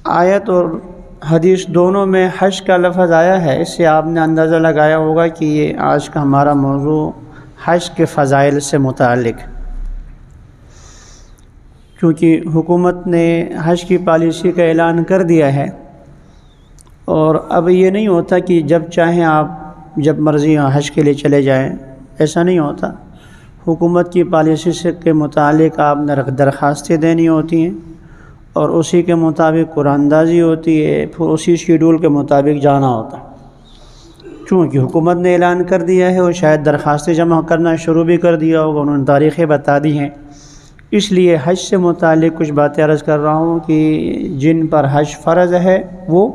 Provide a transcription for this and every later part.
آیت اور حدیث دونوں میں حج کا لفظ آیا ہے، اس سے آپ نے اندازہ لگایا ہوگا کہ یہ آج کا ہمارا موضوع حج کے فضائل سے متعلق، کیونکہ حکومت نے حج کی پالیسی کا اعلان کر دیا ہے، اور اب یہ نہیں ہوتا کہ جب چاہیں آپ جب مرضی حج کے لیے چلے جائیں، ایسا نہیں ہوتا۔ حکومت کی پالیسی سے کے متعلق آپ نے درخواستیں دینی ہوتی ہیں، اور اسی کے مطابق قرآن اندازی ہوتی ہے، پھر اسی شیڈول کے مطابق جانا ہوتا ہے۔ چونکہ حکومت نے اعلان کر دیا ہے، اور شاید درخواستیں جمع کرنا شروع بھی کر دیا ہوگا، انہوں نے تاریخیں بتا دی ہیں، اس لیے حج سے متعلق کچھ باتیں عرض کر رہا ہوں کہ جن پر حج فرض ہے وہ،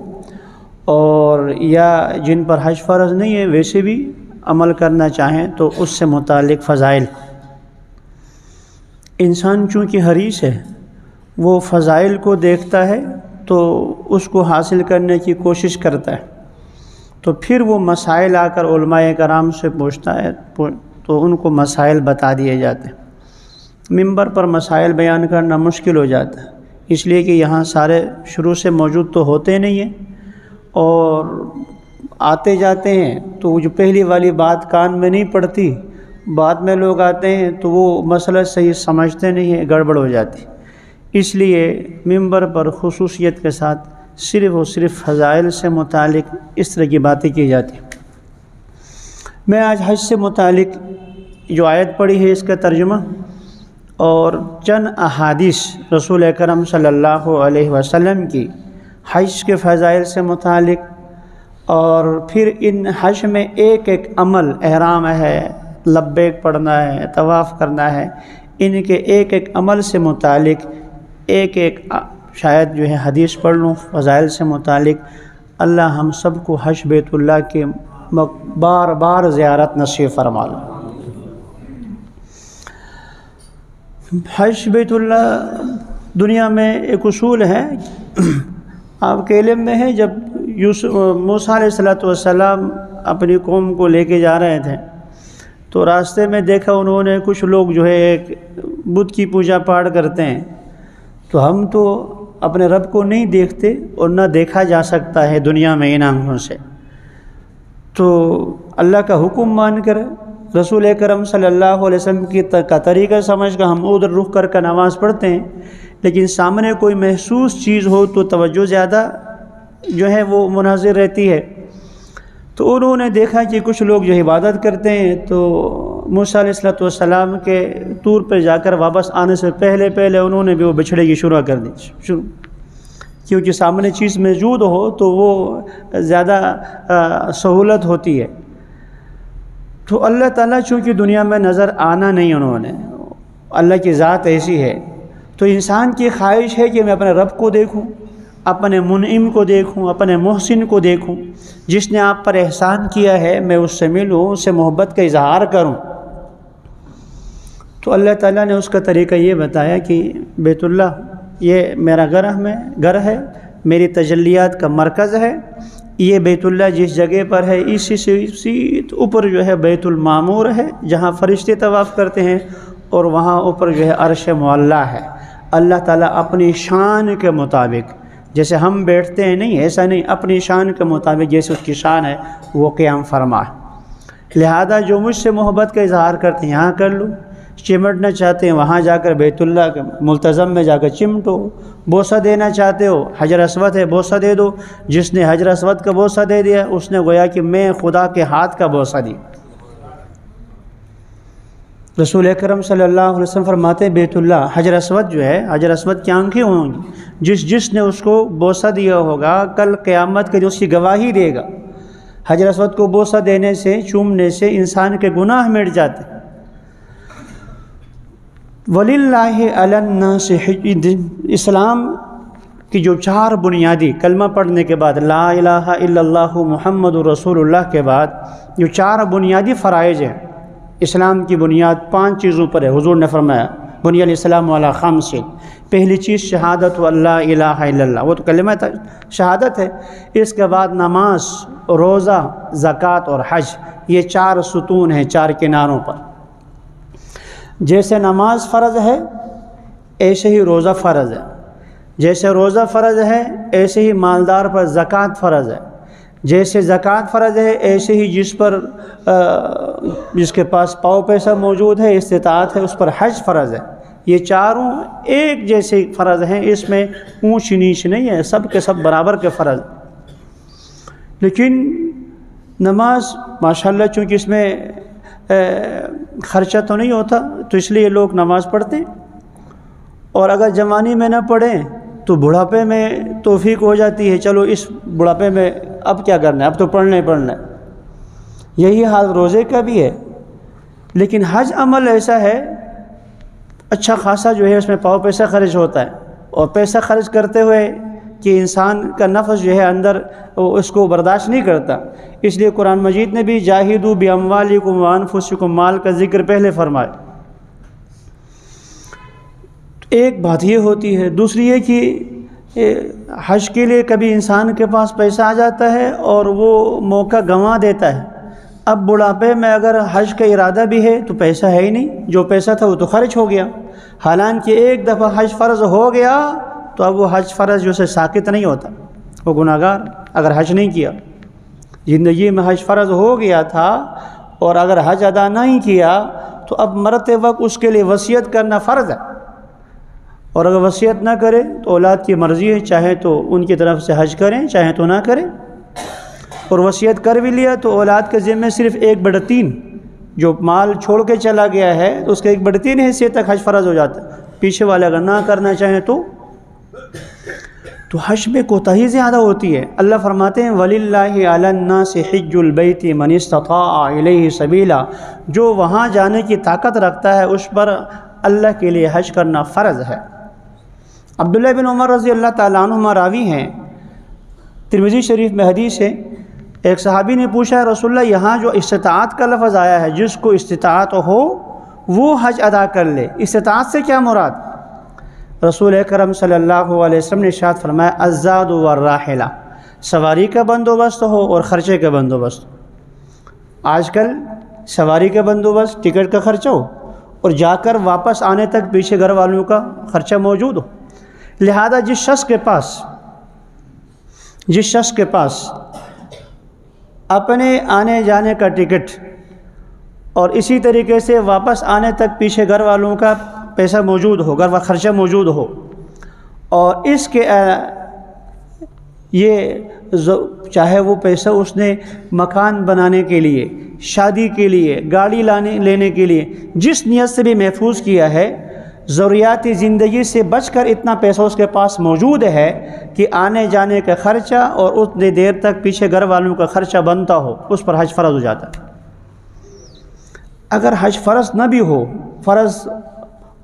اور یا جن پر حج فرض نہیں ہے ویسے بھی عمل کرنا چاہیں تو اس سے متعلق فضائل۔ انسان چونکہ حریص ہے، وہ فضائل کو دیکھتا ہے تو اس کو حاصل کرنے کی کوشش کرتا ہے، تو پھر وہ مسائل آ کر علماء کرام سے پوچھتا ہے تو ان کو مسائل بتا دیے جاتے ہیں۔ منبر پر مسائل بیان کرنا مشکل ہو جاتا ہے، اس لیے کہ یہاں سارے شروع سے موجود تو ہوتے نہیں ہیں، اور آتے جاتے ہیں تو وہ جو پہلی والی بات کان میں نہیں پڑتی، بعد میں لوگ آتے ہیں تو وہ مسئلہ صحیح سمجھتے نہیں ہیں، گڑبڑ ہو جاتی۔ اس لیے منبر پر خصوصیت کے ساتھ صرف اور صرف فضائل سے متعلق اس طرح کی باتیں کی جاتی ہیں۔ میں آج حج سے متعلق جو آیت پڑھی ہے اس کا ترجمہ اور چند احادیث رسول اکرم صلی اللہ علیہ وسلم کی حج کے فضائل سے متعلق، اور پھر ان حج میں ایک ایک عمل، احرام ہے، لبیک پڑھنا ہے، طواف کرنا ہے، ان کے ایک ایک عمل سے متعلق ایک ایک شاید جو ہے حدیث پڑھ لوں فضائل سے متعلق۔ اللہ ہم سب کو حج بیت اللہ کے بار بار زیارت نصیب فرما لو۔ حج بیت اللہ دنیا میں ایک اصول ہے، آپ کے علم میں ہے، جب موسیٰ علیہ السلام اپنی قوم کو لے کے جا رہے تھے تو راستے میں دیکھا انہوں نے کچھ لوگ جو ہے ایک بت کی پوجا پاٹ کرتے ہیں، تو ہم تو اپنے رب کو نہیں دیکھتے اور نہ دیکھا جا سکتا ہے دنیا میں ان آنکھوں سے، تو اللہ کا حکم مان کر رسول اکرم صلی اللہ علیہ وسلم کا طریقہ سمجھ کر ہم ادھر رخ کر نماز پڑھتے ہیں، لیکن سامنے کوئی محسوس چیز ہو تو توجہ زیادہ جو ہے وہ منحصر رہتی ہے۔ تو انہوں نے دیکھا کہ کچھ لوگ جو عبادت کرتے ہیں، تو موسیٰ علیہ السلام کے طور پہ جا کر واپس آنے سے پہلے انہوں نے بھی وہ بچھڑے کی شروع کر دی، کیونکہ سامنے چیز موجود ہو تو وہ زیادہ سہولت ہوتی ہے۔ تو اللہ تعالیٰ چونکہ دنیا میں نظر آنا نہیں، انہوں نے، اللہ کی ذات ایسی ہے، تو انسان کی خواہش ہے کہ میں اپنے رب کو دیکھوں، اپنے منعم کو دیکھوں، اپنے محسن کو دیکھوں، جس نے آپ پر احسان کیا ہے، میں اس سے ملوں، اس سے محبت کا اظہار کروں۔ تو اللہ تعالیٰ نے اس کا طریقہ یہ بتایا کہ بیت اللہ یہ میرا گھر ہے، میری تجلیات کا مرکز ہے، یہ بیت اللہ جس جگہ پر ہے اسی سے اوپر جو ہے بیت المعمور ہے، جہاں فرشتے طواف کرتے ہیں، اور وہاں اوپر جو ہے عرش معلیٰ ہے۔ اللہ تعالیٰ اپنی شان کے مطابق، جیسے ہم بیٹھتے ہیں نہیں، ایسا نہیں، اپنی شان کے مطابق جیسے اس کی شان ہے وہ قیام فرما ہے۔ لہذا جو مجھ سے محبت کا اظہار کرتے ہیں یہاں کر لو، چمٹنا چاہتے ہیں وہاں جا کر بیت اللہ کے ملتزم میں جا کر چمٹو، بوسہ دینا چاہتے ہو حجر اسود ہے بوسہ دے دو، جس نے حجر اسود کا بوسہ دے دیا اس نے گویا کہ میں خدا کے ہاتھ کا بوسہ دی۔ رسول اکرم صلی اللہ علیہ وسلم فرماتے ہیں بیت اللہ حجر اسود جو ہے، حجر اسود کی آنکھیں ہوں گی، جس نے اس کو بوسہ دیا ہوگا کل قیامت کے جو اس کی گواہی دے گا۔ حجر اسود کو بوسہ دینے سے، چومنے سے انسان کے گناہ مٹ جاتے ہیں۔ وَلِلَّهِ عَلَى النَّاسِ حِجٌّ، اسلام کی جو چار بنیادی کلمہ پڑھنے کے بعد، لا الہ الا اللہ محمد رسول اللہ کے بعد جو چار بنیادی فرائض ہیں، اسلام کی بنیاد 5 چیزوں پر ہے۔ حضور نے فرمایا بنی الاسلام علی 5، پہلی چیز شہادت اللہ الہ الا اللہ، وہ تو کلمہ شہادت ہے۔ اس کے بعد نماز، روزہ، زکوٰۃ اور حج، یہ 4 ستون ہیں 4 کناروں پر۔ جیسے نماز فرض ہے ایسے ہی روزہ فرض ہے، جیسے روزہ فرض ہے ایسے ہی مالدار پر زکوٰۃ فرض ہے، جیسے زکوٰۃ فرض ہے ایسے ہی جس کے پاس پاؤ پیسہ موجود ہے، استطاعت ہے، اس پر حج فرض ہے۔ یہ چاروں ایک جیسے فرض ہیں، اس میں اونچ نیچ نہیں ہے، سب کے سب برابر کے فرض۔ لیکن نماز ماشاءاللہ چونکہ اس میں خرچہ تو نہیں ہوتا تو اس لیے لوگ نماز پڑھتے ہیں، اور اگر جوانی میں نہ پڑھیں تو بڑھاپے میں توفیق ہو جاتی ہے، چلو اس بڑھاپے میں اب کیا کرنا ہے، اب تو پڑھنا ہی پڑھنا ہے۔ یہی حال روزے کا بھی ہے۔ لیکن حج عمل ایسا ہے اچھا خاصا جو ہے اس میں پاؤ پیسہ خرچ ہوتا ہے، اور پیسہ خرچ کرتے ہوئے کہ انسان کا نفس جو ہے اندر اس کو برداشت نہیں کرتا، اس لیے قرآن مجید نے بھی جاہدوا باموالکم وانفسکم مال کا ذکر پہلے فرمایا۔ ایک بات یہ ہوتی ہے، دوسری یہ کہ حج کے لیے کبھی انسان کے پاس پیسہ آ جاتا ہے اور وہ موقع گنوا دیتا ہے۔ اب بڑھاپے میں اگر حج کا ارادہ بھی ہے تو پیسہ ہے ہی نہیں، جو پیسہ تھا وہ تو خرچ ہو گیا، حالانکہ ایک دفعہ حج فرض ہو گیا تو اب وہ حج فرض جو سے ساقط نہیں ہوتا، وہ گناہگار اگر حج نہیں کیا۔ زندگی میں حج فرض ہو گیا تھا اور اگر حج ادا نہیں کیا تو اب مرتے وقت اس کے لیے وصیت کرنا فرض ہے، اور اگر وصیت نہ کرے تو اولاد کی مرضی ہے، چاہے تو ان کی طرف سے حج کریں چاہے تو نہ کریں، اور وصیت کر بھی لیا تو اولاد کے ذمہ صرف 1/3 جو مال چھوڑ کے چلا گیا ہے تو اس کے 1/3 حصے تک حج فرض ہو جاتا ہے، پیچھے والے اگر نہ کرنا چاہیں تو حج میں کوتاہی زیادہ ہوتی ہے۔ اللہ فرماتے ہیں وَلِلَّهِ عَلَى النَّاسِ حِجُّ الْبَيْتِ مَنِ اسْتَطَاعَ إِلَيْهِ سَبِيلًا، جو وہاں جانے کی طاقت رکھتا ہے اس پر اللہ کے لیے حج کرنا فرض ہے۔ عبداللہ بن عمر رضی اللہ تعالیٰ عنہما راوی ہیں، ترمذی شریف میں حدیث ہے، ایک صحابی نے پوچھا رسول اللہ یہاں جو استطاعت کا لفظ آیا ہے، جس کو استطاعت ہو وہ حج ادا کر لے، استطاعت سے کیا مراد؟ رسول اکرم صلی اللہ علیہ وسلم نے ارشاد فرمایا الزاد والراحلہ، سواری کا بندوبست ہو اور خرچے کا بندوبست ہو۔ آج کل سواری کا بندوبست، ٹکٹ کا خرچہ ہو اور جا کر واپس آنے تک پیچھے گھر والوں کا خرچہ موجود ہو، لہذا جس شخص کے پاس اپنے آنے جانے کا ٹکٹ اور اسی طریقے سے واپس آنے تک پیچھے گھر والوں کا پیسہ موجود ہو، گھر کا خرچہ موجود ہو، اور اس کے چاہے وہ پیسہ اس نے مکان بنانے کے لیے، شادی کے لیے، گاڑی لینے کے لیے جس نیت سے بھی محفوظ کیا ہے، ضروریاتی زندگی سے بچ کر اتنا پیسہ اس کے پاس موجود ہے کہ آنے جانے کا خرچہ اور اتنے دیر تک پیچھے گھر والوں کا خرچہ بنتا ہو، اس پر حج فرض ہو جاتا ہے۔ اگر حج فرض نہ بھی ہو، فرض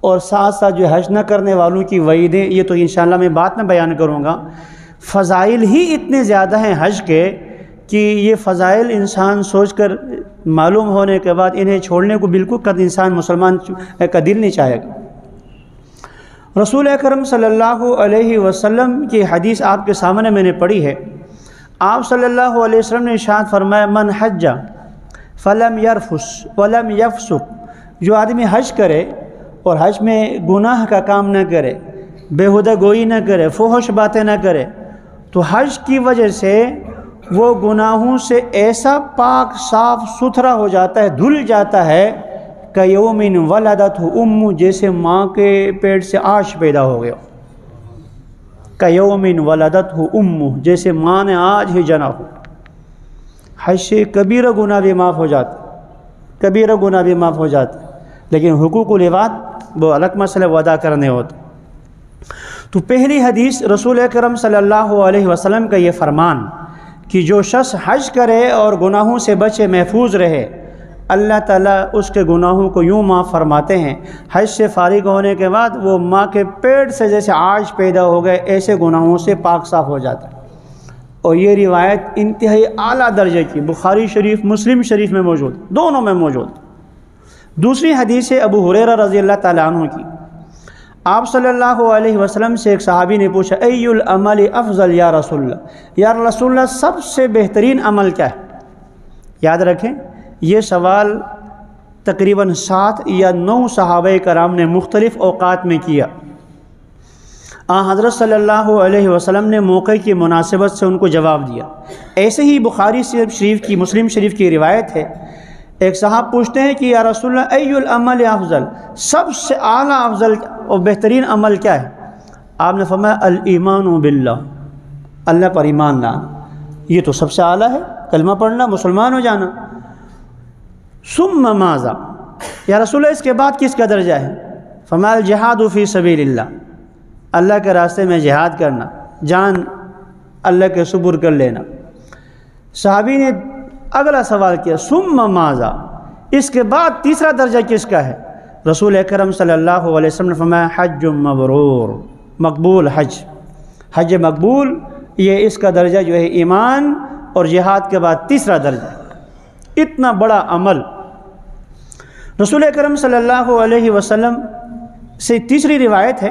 اور ساتھ ساتھ جو حج نہ کرنے والوں کی وعیدیں، یہ تو انشاءاللہ میں بعد میں بیان کروں گا، فضائل ہی اتنے زیادہ ہیں حج کے کہ یہ فضائل انسان سوچ کر معلوم ہونے کے بعد انہیں چھوڑنے کو بالکل انسان مسلمان کا دل نہیں چاہے گا۔ رسول اکرم صلی اللہ علیہ وسلم کی حدیث آپ کے سامنے میں نے پڑھی ہے، آپ صلی اللہ علیہ وسلم نے ارشاد فرمایا من حج فلم یرفث ولم یفسق، جو آدمی حج کرے اور حج میں گناہ کا کام نہ کرے، بیہودہ گوئی نہ کرے، فحش باتیں نہ کرے، تو حج کی وجہ سے وہ گناہوں سے ایسا پاک صاف ستھرا ہو جاتا ہے، دھل جاتا ہے کیوم ولدتہ امہ، جیسے ماں کے پیٹ سے آج پیدا ہو گیا، کیوم ولدتہ امہ، جیسے ماں نے آج ہی جنا ہو۔ حج سے کبیرہ گناہ بھی معاف ہو جاتا، کبیرہ گناہ بھی معاف ہو جاتا، لیکن حقوق العباد وہ الگ مسئلہ وہ ادا کرنے ہوتے۔ تو پہلی حدیث رسول اکرم صلی اللہ علیہ وسلم کا یہ فرمان کہ جو شخص حج کرے اور گناہوں سے بچے، محفوظ رہے، اللہ تعالیٰ اس کے گناہوں کو یوں معاف فرماتے ہیں، حج سے فارغ ہونے کے بعد وہ ماں کے پیٹ سے جیسے آج پیدا ہو گئے ایسے گناہوں سے پاک صاف ہو جاتا ہے۔ اور یہ روایت انتہائی اعلیٰ درجے کی بخاری شریف، مسلم شریف میں موجود، دونوں میں موجود۔ دوسری حدیث ہے ابو ہریرہ رضی اللہ تعالیٰ عنہ کی، آپ صلی اللہ علیہ وسلم سے ایک صحابی نے پوچھا ای العمل افضل یا رسول اللہ، یا رسول اللہ سب سے بہترین عمل کیا ہے؟ یاد رکھیں یہ سوال تقریباً 7 یا 9 صحابہ کرام نے مختلف اوقات میں کیا۔ حضرت صلی اللہ علیہ وسلم نے موقع کی مناسبت سے ان کو جواب دیا۔ ایسے ہی بخاری شریف کی، مسلم شریف کی روایت ہے، ایک صاحب پوچھتے ہیں کہ یا رسول اللہ ای العمل افضل، سب سے اعلیٰ افضل اور بہترین عمل کیا ہے؟ آپ نے فرمایا الایمان باللہ، اللہ پر ایمان لانا، یہ تو سب سے اعلیٰ ہے، کلمہ پڑھنا، مسلمان ہو جانا۔ ثم ماذا، یا رسول اللہ اس کے بعد کس کا درجہ ہے؟ فرمایا الجہاد فی سبیل اللہ، اللہ کے راستے میں جہاد کرنا، جان اللہ کے سپرد کر لینا۔ صحابی نے اگلا سوال کیا ثم ماذا، اس کے بعد تیسرا درجہ کس کا ہے؟ رسول اکرم صلی اللہ علیہ وسلم نے فرمایا حج مبرور، مقبول حج، حج مقبول، یہ اس کا درجہ جو ہے ایمان اور جہاد کے بعد تیسرا درجہ۔ اتنا بڑا عمل رسول اکرم صلی اللہ علیہ وسلم سے تیسری روایت ہے،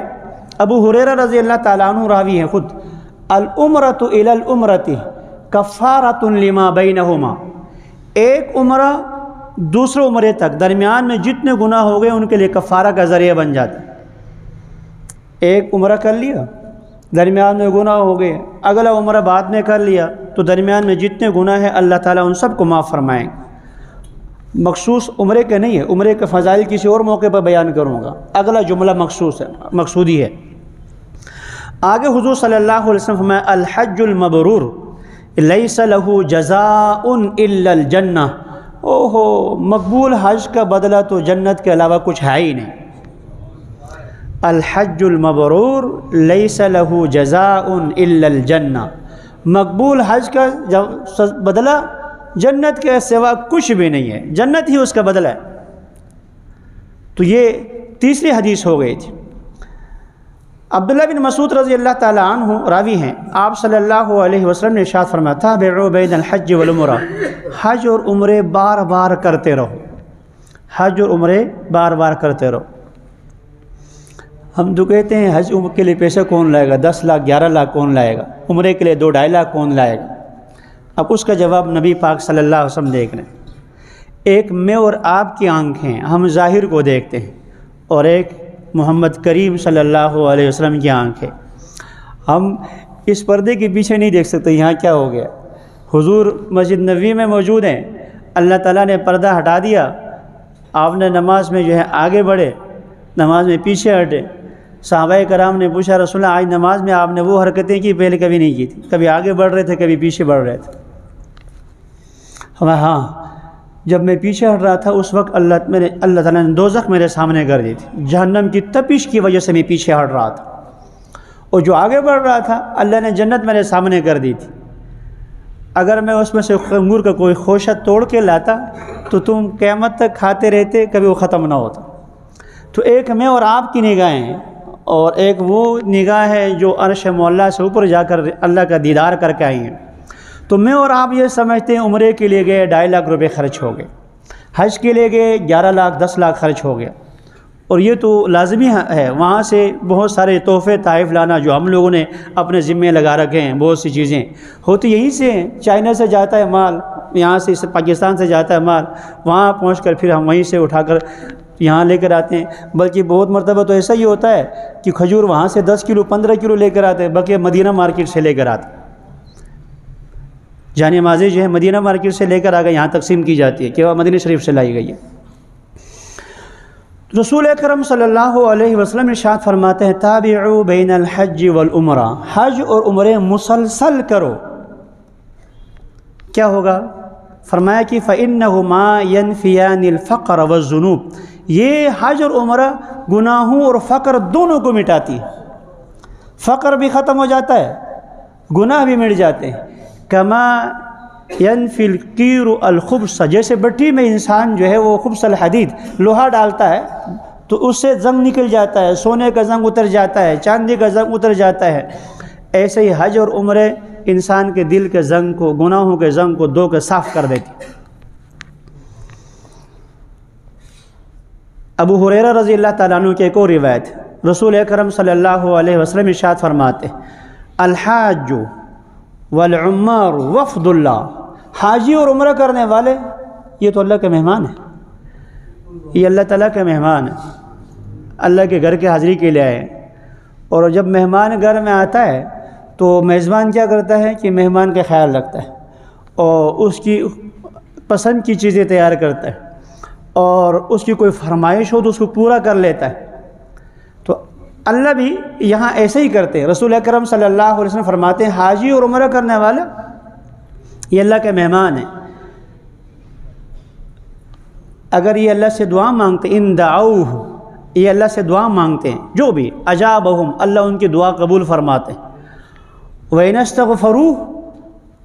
ابو ہریرہ رضی اللہ تعالیٰ عنہ راوی ہیں خود، العمرۃ الی العمرۃ کفارۃ لما بینہما، ایک عمرہ دوسرے عمرے تک درمیان میں جتنے گناہ ہو گئے ان کے لیے کفارہ کا ذریعہ بن جاتا ہے۔ ایک عمرہ کر لیا، درمیان میں گناہ ہو گئے، اگلا عمرہ بعد میں کر لیا تو درمیان میں جتنے گناہ ہیں اللہ تعالیٰ ان سب کو معاف فرمائیں گے۔ مخصوص عمرے کے نہیں ہے، عمرے کے فضائل کسی اور موقع پر بیان کروں گا، اگلا جملہ مخصوص ہے، مقصودی ہے۔ آگے حضور صلی اللہ علیہ وسلم فرمایا الحج المبرور لیس لہ جزاء الا الجنہ، اوہو، مقبول حج کا بدلہ تو جنت کے علاوہ کچھ ہے ہی نہیں۔ الحج المبرور لیس لہ جزاء الا الجنہ، مقبول حج کا بدلہ جنت کے سوا کچھ بھی نہیں ہے، جنت ہی اس کا بدلہ ہے۔ تو یہ تیسری حدیث ہو گئی تھی۔ عبداللہ بن مسعود رضی اللہ تعالیٰ عنہ راوی ہیں، آپ صلی اللہ علیہ وسلم نے ارشاد فرمایا تابعوا بین الحج والعمرہ، حج اور عمرے بار بار کرتے رہو، حج اور عمرے بار بار کرتے رہو۔ ہم تو کہتے ہیں حج عمرے کے لیے پیسہ کون لائے گا، 10 لاکھ 11 لاکھ کون لائے گا، عمرے کے لیے 2-2.5 لاکھ کون لائے گا؟ اب اس کا جواب نبی پاک صلی اللہ علیہ وسلم دیکھ رہے ہیں۔ ایک میں اور آپ کی آنکھیں ہم ظاہر کو دیکھتے ہیں، اور ایک محمد کریم صلی اللہ علیہ وسلم کی آنکھیں، ہم اس پردے کے پیچھے نہیں دیکھ سکتے یہاں کیا ہو گیا۔ حضور مسجد نبوی میں موجود ہیں، اللہ تعالیٰ نے پردہ ہٹا دیا، آپ نے نماز میں جو ہے آگے بڑھے، نماز میں پیچھے ہٹے۔ صحابہ کرام نے پوچھا رسول اللہ آج نماز میں آپ نے وہ حرکتیں کی پہلے کبھی نہیں کی تھی، کبھی آگے بڑھ رہے تھے کبھی پیچھے بڑھ رہے تھے؟ ہاں، جب میں پیچھے ہٹ رہا تھا اس وقت اللہ تعالیٰ نے دوزخ میرے سامنے کر دی تھی، جہنم کی تپش کی وجہ سے میں پیچھے ہٹ رہا تھا، اور جو آگے بڑھ رہا تھا اللہ نے جنت میرے سامنے کر دی تھی۔ اگر میں اس میں سے انگور کا کوئی خوشہ توڑ کے لاتا تو تم قیامت تک کھاتے رہتے، کبھی وہ ختم نہ ہوتا۔ تو ایک میں اور آپ کی نگاہیں ہیں، اور ایک وہ نگاہ ہے جو عرش مولا سے اوپر جا کر اللہ کا دیدار کر کے آئی ہیں۔ تو میں اور آپ یہ سمجھتے ہیں عمرے کے لیے گئے 2.5 لاکھ روپے خرچ ہو گئے، حج کے لیے گئے 11 لاکھ 10 لاکھ خرچ ہو گیا، اور یہ تو لازمی ہے وہاں سے بہت سارے تحفے تحائف لانا جو ہم لوگوں نے اپنے ذمے لگا رکھے ہیں، بہت سی چیزیں ہوتی یہیں سے ہیں، چائنا سے جاتا ہے مال، یہاں سے پاکستان سے جاتا ہے مال، وہاں پہنچ کر پھر ہم وہیں سے اٹھا کر یہاں لے کر آتے ہیں۔ بلکہ بہت مرتبہ تو ایسا ہی ہوتا ہے کہ کھجور وہاں سے 10 کلو 15 کلو لے کر آتے ہیں، بلکہ مدینہ مارکیٹ سے لے کر آتے ہیں، جانے مازی جو ہے مدینہ مارکیٹ سے لے کر آگے یہاں تقسیم کی جاتی ہے کہ وہ مدینہ شریف سے لائی گئی ہے۔ رسول اکرم صلی اللہ علیہ وسلم ارشاد فرماتے ہیں تابعوا بین الحج والعمرہ، حج اور عمرے مسلسل کرو، کیا ہوگا؟ فرمایا کہ فَإِنَّهُمَا يَنْفِيَانِ الْفَقْرَ وَالذُّنُوبَ، یہ حج اور عمرہ گناہوں اور فقر دونوں کو مٹاتی ہے، فقر بھی ختم ہو جاتا ہے، گناہ بھی مٹ جاتے ہیں۔ کما ينفی القیر الخبث، جیسے بٹھی میں انسان جو ہے وہ خبث الحدید لوہا ڈالتا ہے تو اس سے زنگ نکل جاتا ہے، سونے کا زنگ اتر جاتا ہے، چاندی کا زنگ اتر جاتا ہے، ایسے ہی حج اور عمرے انسان کے دل کے زنگ کو، گناہوں کے زنگ کو دھو کے صاف کر دیتی۔ ابو ہریرہ رضی اللہ تعالیٰ عنہ کی ایک اور روایت، رسول اکرم صلی اللہ علیہ وسلم ارشاد فرماتے الحاج والعمار وفد اللہ، حاجی اور عمرہ کرنے والے یہ تو اللہ کے مہمان ہیں، یہ اللہ تعالیٰ کے مہمان ہیں، اللہ کے گھر کے حاضری کے لیے آئے ہیں، اور جب مہمان گھر میں آتا ہے تو میزبان کیا کرتا ہے کہ مہمان کا خیال رکھتا ہے اور اس کی پسند کی چیزیں تیار کرتا ہے اور اس کی کوئی فرمائش ہو تو اس کو پورا کر لیتا ہے۔ تو اللہ بھی یہاں ایسے ہی کرتے ہیں۔ رسول اکرم صلی اللہ علیہ وسلم فرماتے ہیں حاجی اور عمرہ کرنے والا یہ اللہ کے مہمان ہیں، اگر یہ اللہ سے دعا مانگتے ان دعوہ، یہ اللہ سے دعا مانگتے ہیں جو بھی اجابہم، اللہ ان کی دعا قبول فرماتے ہیں۔ وَإِنَ اسْتَغْفَرُوهُ،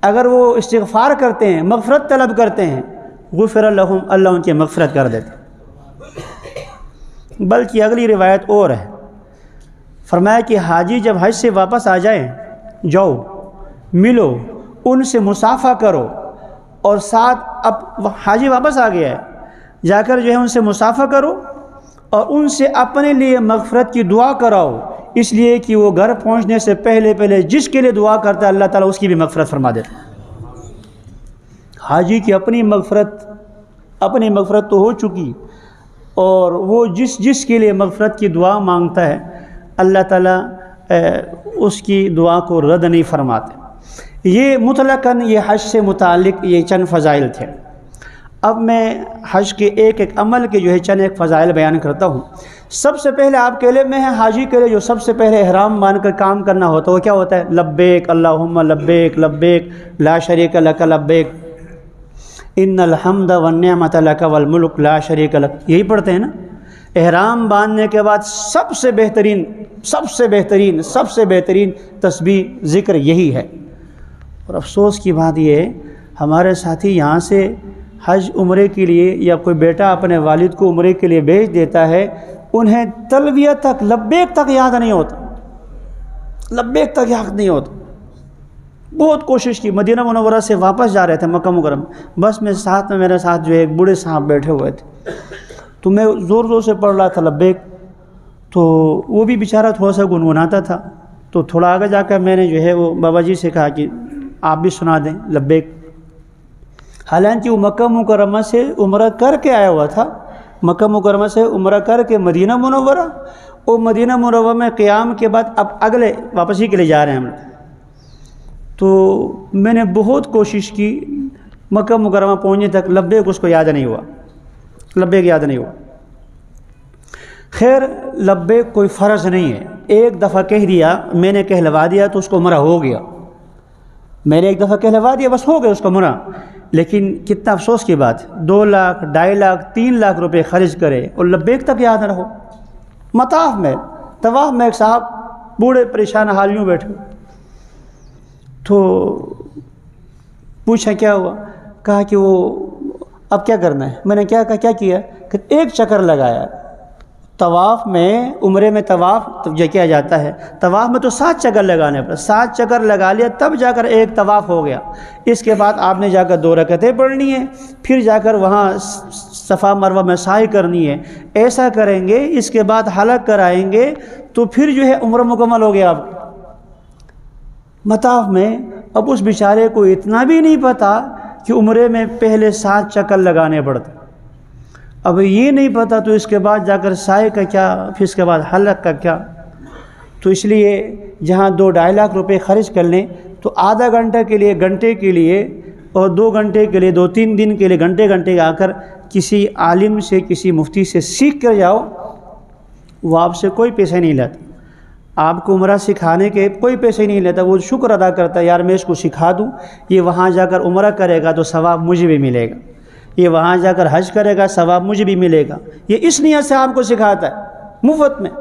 اگر وہ استغفار کرتے ہیں، مغفرت طلب کرتے ہیں، غفر لہم، اللہ ان کی مغفرت کر دیتے ہیں۔ بلکہ اگلی روایت اور ہے، فرمایا کہ حاجی جب حج سے واپس آ جائیں، جاؤ ملو ان سے مصافحہ کرو، اور ساتھ اب حاجی واپس آ گیا ہے، جا کر جو ہے ان سے مصافحہ کرو اور ان سے اپنے لیے مغفرت کی دعا کراؤ، اس لیے کہ وہ گھر پہنچنے سے پہلے جس کے لیے دعا کرتا ہے اللہ تعالیٰ اس کی بھی مغفرت فرما دیتا ہے۔ حاجی کی اپنی مغفرت تو ہو چکی، اور وہ جس کے لیے مغفرت کی دعا مانگتا ہے اللہ تعالیٰ اس کی دعا کو رد نہیں فرماتے۔ یہ مطلقاً یہ حج سے متعلق یہ چند فضائل تھے۔ اب میں حج کے ایک عمل کے جو ہے چند ایک فضائل بیان کرتا ہوں۔ سب سے پہلے آپ کے علم میں ہے حاجی کے لیے جو سب سے پہلے احرام باندھ کر کام کرنا ہوتا ہے وہ کیا ہوتا ہے؟ لبیک اللہم لبیک لبیک لا شریک لک لبیک ان الحمد والنعمت لک والملک لا شریک لک، یہی پڑھتے ہیں نا۔ احرام باندھنے کے بعد سب سے بہترین تسبیح ذکر یہی ہے۔ اور افسوس کی بات یہ ہے ہمارے ساتھی یہاں سے حج عمرے کے لیے یا کوئی بیٹا اپنے والد کو عمرے کے لیے بھیج دیتا ہے، انہیں تلبیہ تک لبیک تک یاد نہیں ہوتا، بہت کوشش کی۔ مدینہ منورہ سے واپس جا رہے تھے مکہ مکرمہ، بس میں ساتھ میں میرے ساتھ جو ایک بوڑھے صاحب بیٹھے ہوئے تھے، تو میں زور زور سے پڑھ رہا تھا لبیک، تو وہ بھی بیچارہ تھوڑا سا گنگناتا تھا، تو تھوڑا آگے جا کر میں نے جو ہے وہ بابا جی سے کہا کہ آپ بھی سنا دیں لبیک۔ حالانکہ وہ مکہ مکرمہ سے عمرہ کر کے آیا ہوا تھا، مکہ مکرمہ سے عمرہ کر کے مدینہ منورہ، اور مدینہ منورہ میں قیام کے بعد اب اگلے واپسی کے لیے جا رہے ہیں ہم لوگ۔ تو میں نے بہت کوشش کی مکہ مکرمہ پہنچنے تک، لبیک اس کو یاد نہیں ہوا۔ خیر لبیک کوئی فرض نہیں ہے، ایک دفعہ کہہ دیا، میں نے کہلوا دیا تو اس کو عمرہ ہو گیا، میں نے ایک دفعہ کہلوا دیا بس ہو گیا اس کا عمرہ۔ لیکن کتنا افسوس کی بات، 2 لاکھ 2.5 لاکھ 3 لاکھ روپے خرچ کرے اور لبیک تک یاد نہ رہو۔ طواف میں ایک صاحب بوڑھے پریشان حال یوں بیٹھے، تو پوچھا کیا ہوا، کہا کہ وہ اب کیا کرنا ہے۔ میں نے کیا کہا، کیا کیا کہ ایک چکر لگایا طواف میں، عمرے میں طواف جو کیا جاتا ہے، طواف میں تو 7 چکر لگانے پر 7 چکر لگا لیا، تب جا کر ایک طواف ہو گیا۔ اس کے بعد آپ نے جا کر 2 رکعتیں پڑھنی ہے، پھر جا کر وہاں صفا مروہ میں سعی کرنی ہے۔ ایسا کریں گے، اس کے بعد حلق کرائیں گے تو پھر جو ہے عمرہ مکمل ہو گیا۔ آپ مطاف میں اب اس بیچارے کو اتنا بھی نہیں پتا کہ عمرے میں پہلے 7 چکر لگانے پڑتے، اب یہ نہیں پتا تو اس کے بعد جا کر سائے کا کیا، پھر اس کے بعد حلق کا کیا۔ تو اس لیے جہاں 2-2.5 لاکھ روپے خرچ کر لیں تو آدھا گھنٹہ کے لیے، گھنٹے کے لیے، اور 2 گھنٹے کے لیے، 2-3 دن کے لیے گھنٹے آ کر کسی عالم سے، کسی مفتی سے سیکھ کر جاؤ، وہ آپ سے کوئی پیسے نہیں لیتا، آپ کو عمرہ سکھانے کے کوئی پیسے نہیں لیتا، وہ شکر ادا کرتا ہے یار میں اس کو سکھا دوں، یہ وہاں جا کر عمرہ کرے گا تو ثواب مجھے بھی ملے گا، یہ وہاں جا کر حج کرے گا ثواب مجھے بھی ملے گا، یہ اس نیت سے آپ کو سکھاتا ہے مفت میں۔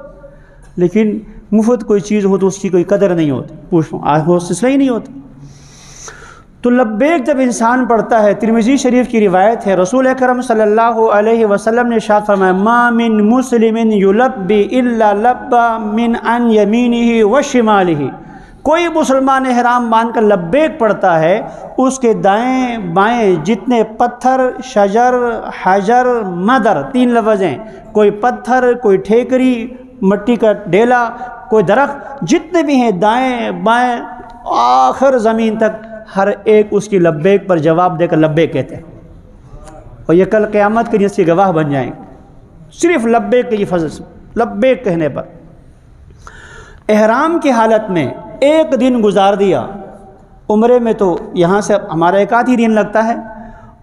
لیکن مفت کوئی چیز ہو تو اس کی کوئی قدر نہیں ہوتی، پوچھو وہ سلسلہ ہی نہیں ہوتا۔ تو لبیک جب انسان پڑھتا ہے، ترمذی شریف کی روایت ہے، رسول اکرم صلی اللہ علیہ وسلم نے ارشاد فرمایا ما من مسلم یلبی الا لبى من عن یمینہ و شمالہ، کوئی مسلمان احرام باندھ کر لبیک پڑھتا ہے، اس کے دائیں بائیں جتنے پتھر، شجر، حجر، مدر، 3 لفظ ہیں، کوئی پتھر، کوئی ٹھیکری، مٹی کا ڈیلا، کوئی درخت، جتنے بھی ہیں دائیں بائیں آخر زمین تک، ہر ایک اس کی لبیک پر جواب دے کر لبیک کہتے ہیں، اور یہ کل قیامت کے دن اس کے گواہ بن جائیں گے، صرف لبیک کے یہ فضل، لبیک کہنے پر۔ احرام کی حالت میں ایک دن گزار دیا، عمرے میں تو یہاں سے ہمارا ایک آدھ ہی دن لگتا ہے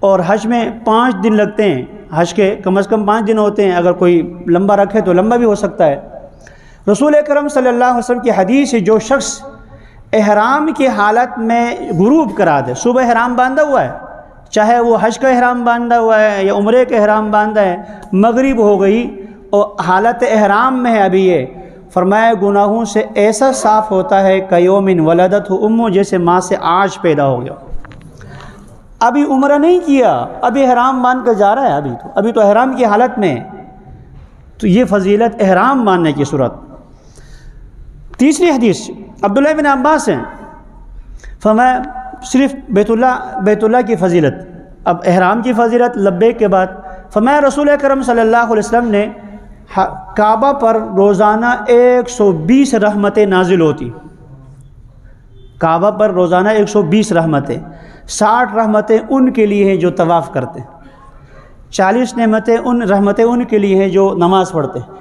اور حج میں 5 دن لگتے ہیں، حج کے کم از کم 5 دن ہوتے ہیں، اگر کوئی لمبا رکھے تو لمبا بھی ہو سکتا ہے۔ رسول اکرم صلی اللہ علیہ وسلم کی حدیث ہے، جو شخص احرام کی حالت میں غروب کرا دے، صبح احرام باندھا ہوا ہے، چاہے وہ حج کا احرام باندھا ہوا ہے یا عمرے کا احرام باندھا ہے، مغرب ہو گئی اور حالت احرام میں ہے ابھی، یہ فرمایا گناہوں سے ایسا صاف ہوتا ہے کیوم ولدتہ امہ، جیسے ماں سے آج پیدا ہو گیا۔ ابھی عمرہ نہیں کیا، ابھی احرام باندھ کر جا رہا ہے، ابھی تو احرام کی حالت میں، تو یہ فضیلت احرام باندھنے کی صورت۔ تیسری حدیث عبداللہ بن عباس ہیں، فرمایا صرف بیت اللہ کی فضیلت، اب احرام کی فضیلت لبیک کے بعد فرمایا رسول اکرم صلی اللہ علیہ وسلم نے کعبہ پر روزانہ 120 رحمتیں نازل ہوتی، کعبہ پر روزانہ 120 رحمتیں، 60 رحمتیں ان کے لیے ہیں جو طواف کرتے ہیں، 40 رحمتیں ان کے لیے ہیں جو نماز پڑھتے ہیں۔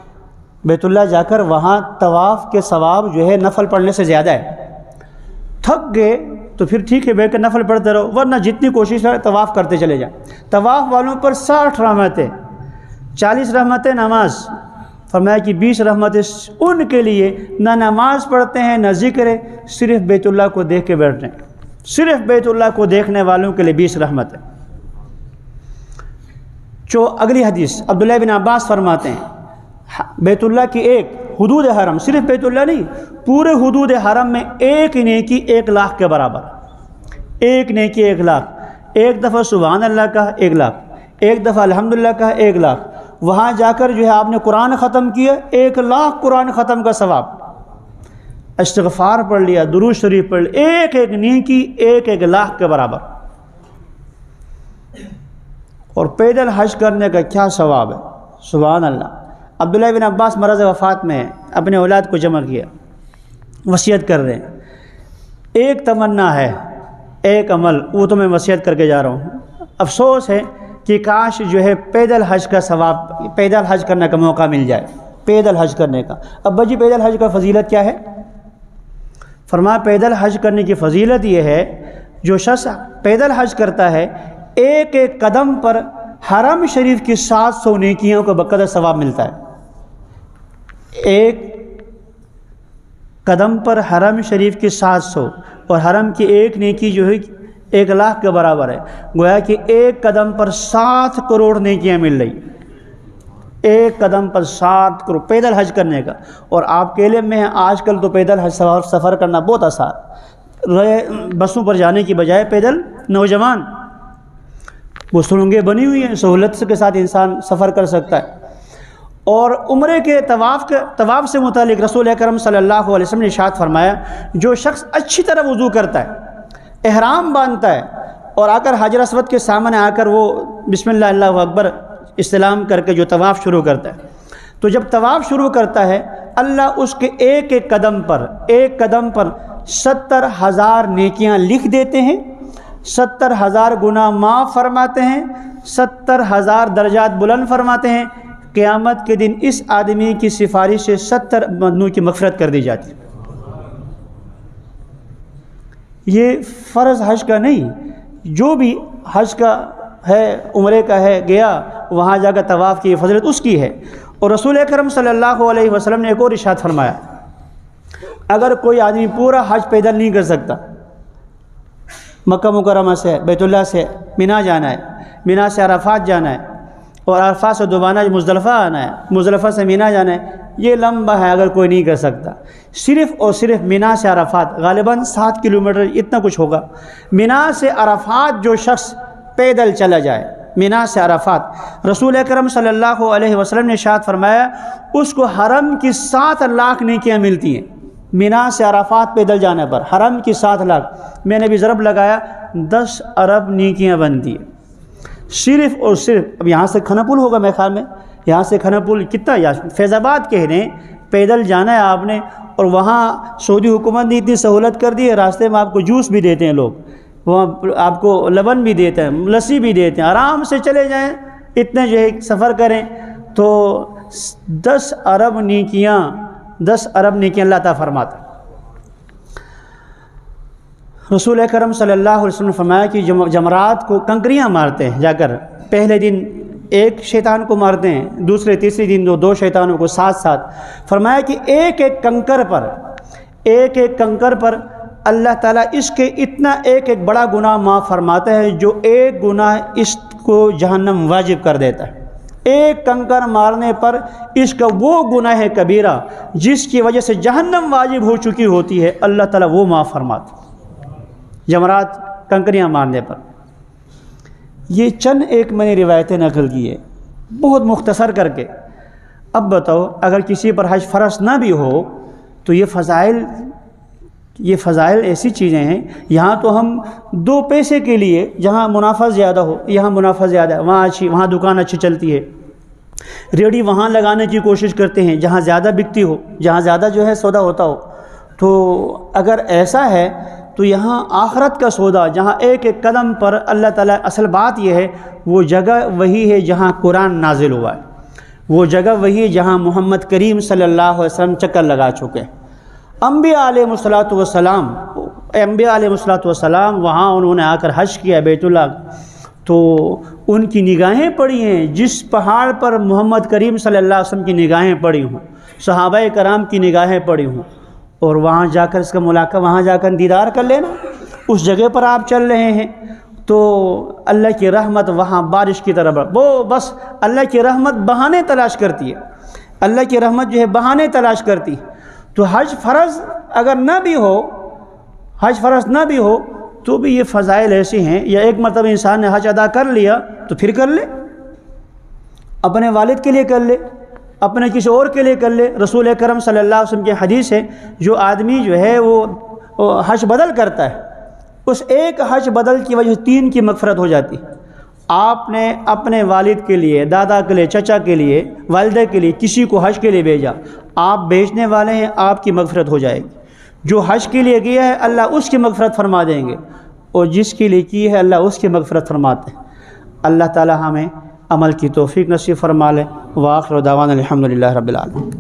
بیت اللہ جا کر وہاں طواف کے ثواب جو ہے نفل پڑھنے سے زیادہ ہے۔ تھک گئے تو پھر ٹھیک ہے بیٹھ کر نفل پڑھتے رہو، ورنہ جتنی کوشش کرے طواف کرتے چلے جائیں۔ طواف والوں پر 60 رحمتیں، 40 رحمتیں نماز، فرمایا کہ 20 رحمتیں ان کے لیے نہ نماز پڑھتے ہیں نہ ذکر ہے، صرف بیت اللہ کو دیکھ کے بیٹھ رہے ہیں، صرف بیت اللہ کو دیکھنے والوں کے لیے 20 رحمتیں۔ اگلی حدیث عبداللہ بن عباس فرماتے ہیں بیت اللہ کی ایک حدود حرم، صرف بیت اللہ نہیں، پورے حدود حرم میں ایک نیکی 1 لاکھ کے برابر، ایک نیکی 1 لاکھ، ایک دفعہ سبحان اللہ کا 1 لاکھ، ایک دفعہ الحمدللہ کا 1 لاکھ، وہاں جا کر جو ہے آپ نے قرآن ختم کیا 1 لاکھ قرآن ختم کا ثواب، استغفار پڑھ لیا، درود شریف پڑھ لیا، ایک ایک نیکی 1 لاکھ کے برابر۔ اور پیدل حج کرنے کا کیا ثواب ہے، سبحان اللہ۔ عبداللہ بن عباس مرض وفات میں اپنے اولاد کو جمع کیا، وصیت کر رہے ہیں، ایک تمنا ہے، ایک عمل، وہ تو میں وصیت کر کے جا رہا ہوں، افسوس ہے کہ کاش جو ہے پیدل حج کا ثواب، پیدل حج کرنے کا موقع مل جائے، پیدل حج کرنے کا۔ اب بجی پیدل حج کا فضیلت کیا ہے؟ فرمایا پیدل حج کرنے کی فضیلت یہ ہے، جو شخص پیدل حج کرتا ہے ایک ایک قدم پر حرم شریف کی 700 نیکیوں کو بقدر ثواب ملتا ہے، ایک قدم پر حرم شریف کی 700، اور حرم کی ایک نیکی جو ہے 1 لاکھ کے برابر ہے، گویا کہ ایک قدم پر 7 کروڑ نیکیاں مل رہی، ایک قدم پر 7 کروڑ پیدل حج کرنے کا۔ اور آپ کے علم میں ہیں آج کل تو پیدل حج سفر کرنا بہت آسان، بسوں پر جانے کی بجائے پیدل نوجوان وہ سرنگیں بنی ہوئی ہیں، سہولت کے ساتھ انسان سفر کر سکتا ہے۔ اور عمرے کے طواف سے متعلق رسول اکرم صلی اللہ علیہ وسلم نے ارشاد فرمایا، جو شخص اچھی طرح وضو کرتا ہے، احرام باندھتا ہے اور آ کر حجر اسود کے سامنے آ کر وہ بسم اللہ اللہ اکبر استلام کر کے جو طواف شروع کرتا ہے، تو جب طواف شروع کرتا ہے اللہ اس کے ایک ایک قدم پر 70,000 نیکیاں لکھ دیتے ہیں، 70,000 گناہ معاف فرماتے ہیں، 70,000 درجات بلند فرماتے ہیں۔ قیامت کے دن اس آدمی کی سفارش سے 70 بندوں کی مغفرت کر دی جاتی ہے۔ یہ فرض حج کا نہیں، جو بھی حج کا ہے، عمرے کا ہے، گیا وہاں جا کر طواف کی فضیلت اس کی ہے۔ اور رسول اکرم صلی اللہ علیہ وسلم نے ایک اور ارشاد فرمایا، اگر کوئی آدمی پورا حج پیدل نہیں کر سکتا، مکہ مکرمہ سے بیت اللہ سے مینا جانا ہے، مینا سے عرفات جانا ہے، اور عرفات سے دوبارہ مزدلفہ آنا ہے، مزدلفہ سے مینا جانا ہے، یہ لمبا ہے، اگر کوئی نہیں کر سکتا، صرف اور صرف مینا سے عرفات غالباً 7 کلومیٹر اتنا کچھ ہوگا، مینا سے عرفات جو شخص پیدل چلا جائے، مینا سے عرفات، رسول اکرم صلی اللہ علیہ وسلم نے ارشاد فرمایا اس کو حرم کی 7 لاکھ نیکیاں ملتی ہیں، مینا سے عرفات پیدل جانے پر حرم کی 7 لاکھ، میں نے بھی ضرب لگایا 10 ارب نیکیاں بنتی ہیں، صرف اور صرف۔ اب یہاں سے کھنا پل ہوگا میرے خیال میں، یہاں سے کھنا پل کتنا، یا فیض آباد کہہ رہے ہیں، پیدل جانا ہے آپ نے، اور وہاں سعودی حکومت نے اتنی سہولت کر دی ہے، راستے میں آپ کو جوس بھی دیتے ہیں لوگ، وہاں آپ کو لبن بھی دیتے ہیں، لسی بھی دیتے ہیں، آرام سے چلے جائیں، اتنے جو ہے سفر کریں تو 10 ارب نیکیاں 10 ارب نیکیاں اللہ تعالیٰ فرماتا ہے۔ رسول اکرم صلی اللہ علیہ وسلم نے فرمایا کہ جمرات کو کنکریاں مارتے ہیں جا کر، پہلے دن ایک شیطان کو مارتے ہیں، دوسرے تیسرے دن دو شیطانوں کو ساتھ ساتھ۔ فرمایا کہ ایک ایک کنکر پر اللہ تعالیٰ اس کے اتنا ایک بڑا گناہ معاف فرماتا ہے جو ایک گناہ اس کو جہنم واجب کر دیتا ہے۔ ایک کنکر مارنے پر اس کا وہ گناہ کبیرہ جس کی وجہ سے جہنم واجب ہو چکی ہوتی ہے، اللہ تعالیٰ وہ معاف فرماتا ہے جمرات کنکریاں مارنے پر۔ یہ چند ایک میں نے روایتیں نقل کی ہے بہت مختصر کر کے۔ اب بتاؤ اگر کسی پر حج فرض نہ بھی ہو تو یہ فضائل ایسی چیزیں ہیں، یہاں تو ہم 2 پیسے کے لیے جہاں منافع زیادہ ہو، یہاں منافع زیادہ ہے، وہاں دکان اچھی چلتی ہے، ریڑھی وہاں لگانے کی کوشش کرتے ہیں جہاں زیادہ بکتی ہو، جہاں زیادہ جو ہے سودا ہوتا ہو۔ تو اگر ایسا ہے تو یہاں آخرت کا سودا جہاں ایک ایک قدم پر اللہ تعالیٰ، اصل بات یہ ہے وہ جگہ وہی ہے جہاں قرآن نازل ہوا ہے، وہ جگہ وہی ہے جہاں محمد کریم صلی اللہ علیہ وسلم چکر لگا چکے ہیں۔ انبیاء علیہ الصلوۃ والسلام وہاں انہوں نے آ کر حج کیا بیت اللہ، تو ان کی نگاہیں پڑی ہیں جس پہاڑ پر محمد کریم صلی اللہ علیہ وسلم کی نگاہیں پڑی ہوں، صحابہ کرام کی نگاہیں پڑی ہوں، اور وہاں جا کر اس کا ملاقہ، وہاں جا کر دیدار کر لینا، اس جگہ پر آپ چل رہے ہیں تو اللہ کی رحمت وہاں بارش کی طرح وہ بس اللہ کی رحمت بہانے تلاش کرتی ہے، اللہ کی رحمت جو ہے بہانے تلاش کرتی ہے۔ تو حج فرض اگر نہ بھی ہو تو بھی یہ فضائل ایسے ہیں، یا ایک مرتبہ انسان نے حج ادا کر لیا تو پھر کر لے، اپنے والد کے لیے کر لے، اپنے کسی اور کے لیے کر لے۔ رسول اکرم صلی اللہ علیہ وسلم کی حدیث ہے جو آدمی جو ہے وہ حج بدل کرتا ہے، اس ایک حج بدل کی وجہ سے 3 کی مغفرت ہو جاتی۔ آپ نے اپنے والد کے لیے، دادا کے لیے، چچا کے لیے، والدہ کے لیے کسی کو حج کے لیے بھیجا، آپ بھیجنے والے ہیں، آپ کی مغفرت ہو جائے گی۔ جو حج کے لیے گیا ہے اللہ اس کی مغفرت فرما دیں گے، اور جس کے لیے کی ہے اللہ اس کی مغفرت فرماتے ہیں۔ اللہ تعالی ہمیں عمل کی توفیق نصیب فرما لے۔ وآخر دعوانا الحمدللہ رب العالمین۔